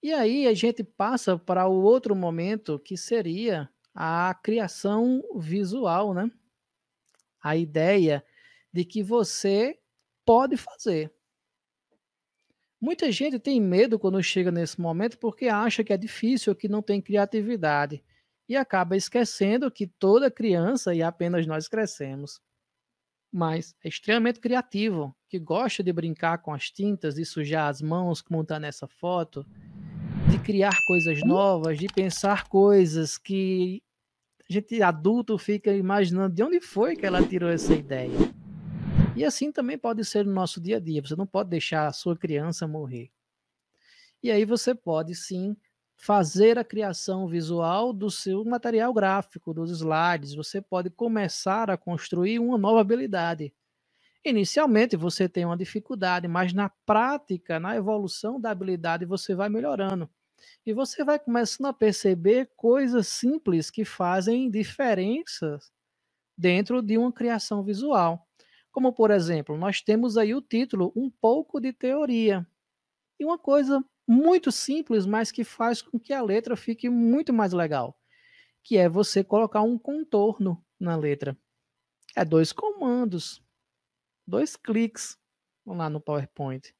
E aí a gente passa para o outro momento que seria a criação visual, né? A ideia de que você pode fazer. Muita gente tem medo quando chega nesse momento porque acha que é difícil, que não tem criatividade e acaba esquecendo que toda criança e apenas nós crescemos, mas é extremamente criativo, que gosta de brincar com as tintas, de sujar as mãos, como está nessa foto, de criar coisas novas, de pensar coisas que a gente adulto fica imaginando de onde foi que ela tirou essa ideia. E assim também pode ser no nosso dia a dia, você não pode deixar a sua criança morrer. E aí você pode sim fazer a criação visual do seu material gráfico, dos slides, você pode começar a construir uma nova habilidade. Inicialmente você tem uma dificuldade, mas na prática, na evolução da habilidade, você vai melhorando. E você vai começando a perceber coisas simples que fazem diferenças dentro de uma criação visual. Como, por exemplo, nós temos aí o título Um pouco de teoria. E uma coisa muito simples, mas que faz com que a letra fique muito mais legal, que é você colocar um contorno na letra. É dois comandos, dois cliques lá no PowerPoint.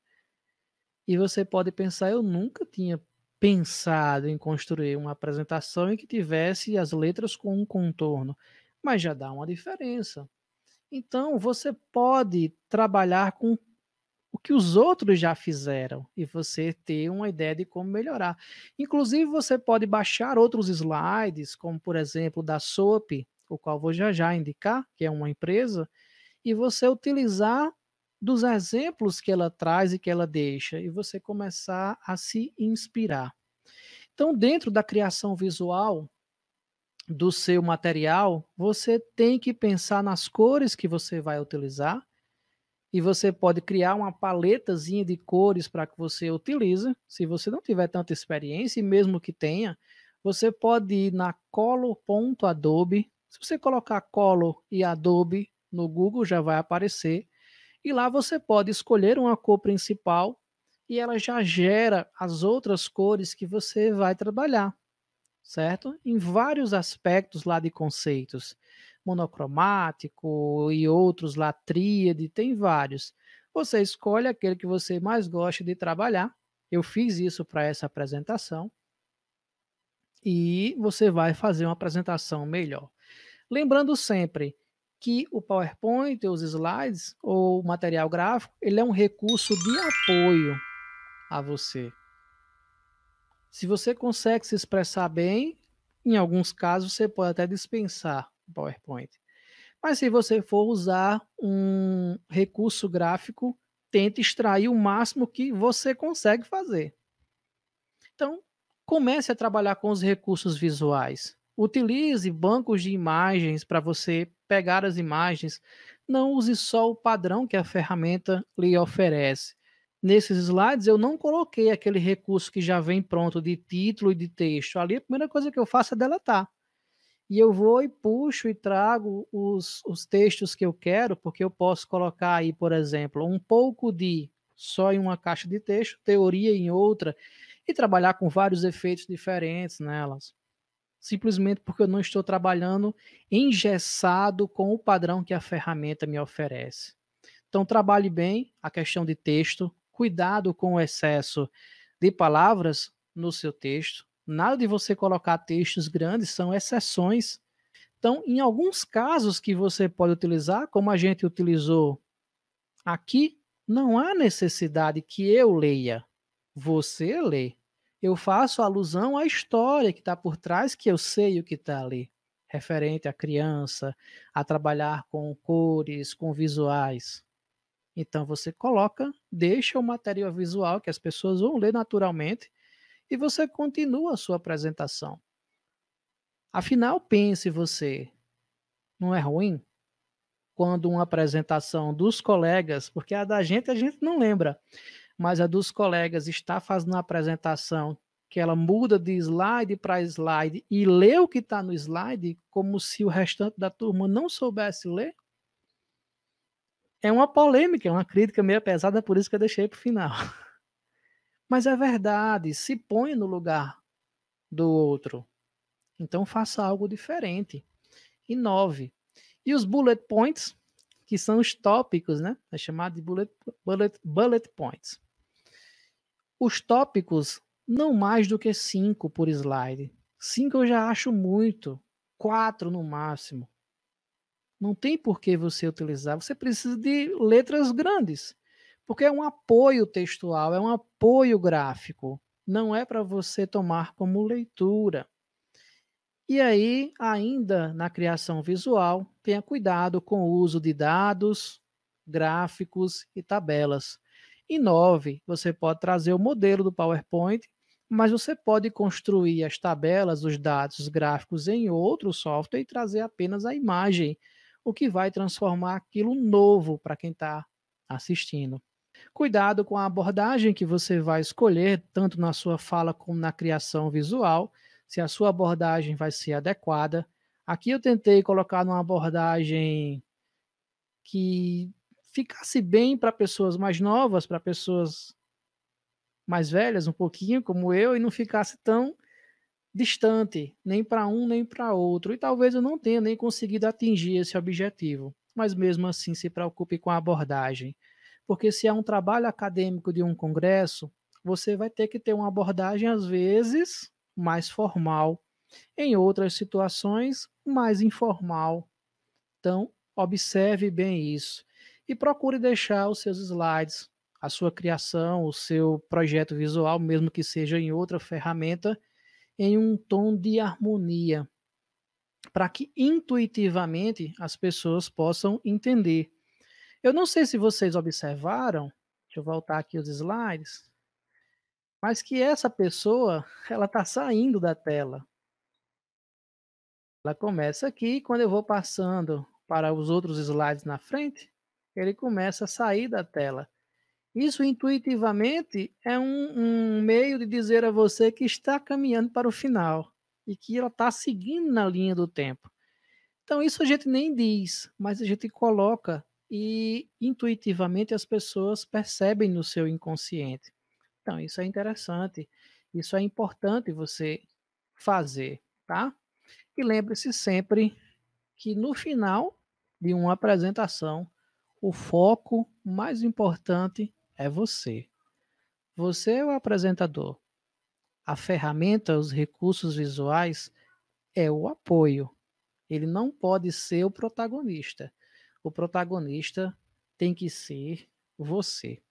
E você pode pensar, eu nunca tinha pensado em construir uma apresentação em que tivesse as letras com um contorno, mas já dá uma diferença. Então, você pode trabalhar com o que os outros já fizeram e você ter uma ideia de como melhorar. Inclusive, você pode baixar outros slides, como por exemplo da SOAP, o qual vou já já indicar, que é uma empresa, e você utilizar dos exemplos que ela traz e que ela deixa, e você começar a se inspirar. Então, dentro da criação visual do seu material, você tem que pensar nas cores que você vai utilizar, e você pode criar uma paletazinha de cores para que você utilize. Se você não tiver tanta experiência, e mesmo que tenha, você pode ir na color.adobe. Se você colocar Color e Adobe no Google, já vai aparecer. E lá você pode escolher uma cor principal e ela já gera as outras cores que você vai trabalhar, certo? Em vários aspectos lá de conceitos, monocromático e outros lá, tríade, tem vários. Você escolhe aquele que você mais gosta de trabalhar. Eu fiz isso para essa apresentação e você vai fazer uma apresentação melhor. Lembrando sempre que o PowerPoint, os slides ou o material gráfico, ele é um recurso de apoio a você. Se você consegue se expressar bem, em alguns casos você pode até dispensar o PowerPoint. Mas se você for usar um recurso gráfico, tente extrair o máximo que você consegue fazer. Então, comece a trabalhar com os recursos visuais. Utilize bancos de imagens para você pegar as imagens. Não use só o padrão que a ferramenta lhe oferece. Nesses slides eu não coloquei aquele recurso que já vem pronto de título e de texto. Ali a primeira coisa que eu faço é deletar. E eu vou e puxo e trago os textos que eu quero, porque eu posso colocar aí, por exemplo, um pouco de só em uma caixa de texto, teoria em outra, e trabalhar com vários efeitos diferentes nelas. Simplesmente porque eu não estou trabalhando engessado com o padrão que a ferramenta me oferece. Então, trabalhe bem a questão de texto, cuidado com o excesso de palavras no seu texto. Nada de você colocar textos grandes, são exceções. Então, em alguns casos que você pode utilizar, como a gente utilizou aqui, não há necessidade que eu leia, você lê. Eu faço alusão à história que está por trás, que eu sei o que está ali, referente à criança, a trabalhar com cores, com visuais. Então você coloca, deixa o material visual que as pessoas vão ler naturalmente e você continua a sua apresentação. Afinal, pense você, não é ruim quando uma apresentação dos colegas, porque a gente não lembra, mas a dos colegas está fazendo uma apresentação que ela muda de slide para slide e lê o que está no slide como se o restante da turma não soubesse ler? É uma polêmica, é uma crítica meio pesada, por isso que eu deixei para o final. Mas é verdade, se põe no lugar do outro. Então faça algo diferente. Inove. E os bullet points, que são os tópicos, né? É chamado de bullet points. Os tópicos, não mais do que 5 por slide. 5 eu já acho muito. 4 no máximo. Não tem por que você utilizar. Você precisa de letras grandes. Porque é um apoio textual, é um apoio gráfico. Não é para você tomar como leitura. E aí, ainda na criação visual, tenha cuidado com o uso de dados, gráficos e tabelas. Inove, você pode trazer o modelo do PowerPoint, mas você pode construir as tabelas, os dados, os gráficos em outro software e trazer apenas a imagem, o que vai transformar aquilo novo para quem está assistindo. Cuidado com a abordagem que você vai escolher, tanto na sua fala como na criação visual, se a sua abordagem vai ser adequada. Aqui eu tentei colocar numa abordagem que ficasse bem para pessoas mais novas, para pessoas mais velhas, um pouquinho, como eu, e não ficasse tão distante, nem para um nem para outro. E talvez eu não tenha nem conseguido atingir esse objetivo, mas mesmo assim se preocupe com a abordagem, porque se é um trabalho acadêmico de um congresso, você vai ter que ter uma abordagem às vezes mais formal, em outras situações mais informal. Então, observe bem isso e procure deixar os seus slides, a sua criação, o seu projeto visual, mesmo que seja em outra ferramenta, em um tom de harmonia, para que intuitivamente as pessoas possam entender. Eu não sei se vocês observaram, deixa eu voltar aqui os slides, mas que essa pessoa, ela está saindo da tela. Ela começa aqui, quando eu vou passando para os outros slides na frente, ele começa a sair da tela. Isso intuitivamente é um meio de dizer a você que está caminhando para o final e que ela está seguindo na linha do tempo. Então, isso a gente nem diz, mas a gente coloca e intuitivamente as pessoas percebem no seu inconsciente. Então, isso é interessante, isso é importante você fazer, tá? E lembre-se sempre que no final de uma apresentação, o foco mais importante é você. Você é o apresentador. A ferramenta, os recursos visuais é o apoio. Ele não pode ser o protagonista. O protagonista tem que ser você.